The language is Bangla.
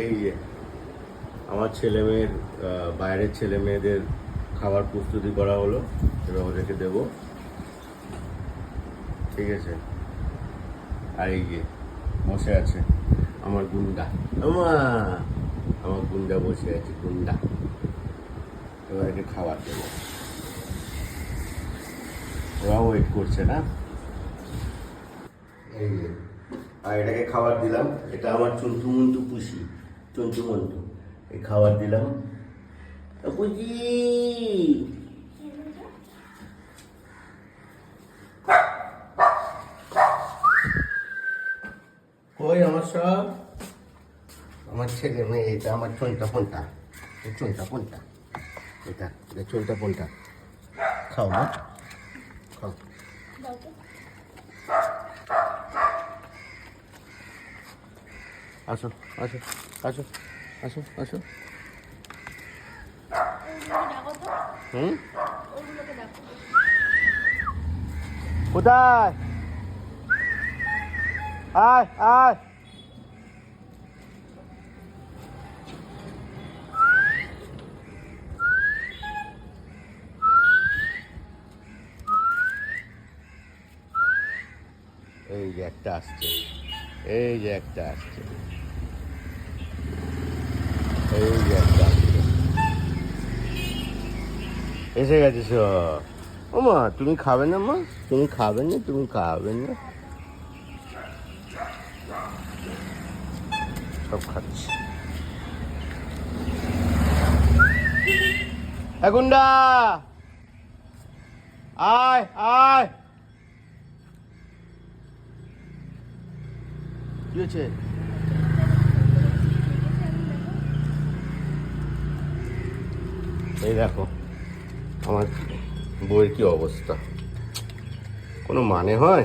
এই যে আমার ছেলে মেয়ের বাইরের ছেলে মেয়েদের খাবার প্রস্তুতি করা হলো, এবার ওদেরকে দেবো। ঠিক আছে, আর এই যে বসে আছে আমার গুন্ডা, আমার গুন্ডা বসে আছে, গুন্ডা। এবার একে খাবার দেবো, ওরা ওয়েট করছে না। এই যে আর এটাকে খাবার দিলাম, এটা আমার চন্টু মন্টু পুষি, চন্টু মন্টু, এই খাবার দিলাম। পুষি কই আমার সব, আমার ছেলে মেয়ে, এটা আমার চন্টা পন্টা, চন্টা পন্টা, এটা চন্টা পন্টা। খাও না, খাও। আসো আসো আসো আসো আসো। কোথায়? আয় আয়। এই যে একটা আসছে, এই যে একটা আসছে, এই যে একটা আসছে, এসে গেছে সব। ও মা, তুমি খাবে না মা? তুমি খাবে না? তুমি খাবে না? সব খাচ্ছে। গুন্ডা আয় আয়। কি হয়েছে? এই দেখো আমার বইয়ের কি অবস্থা, কোনো মানে হয়?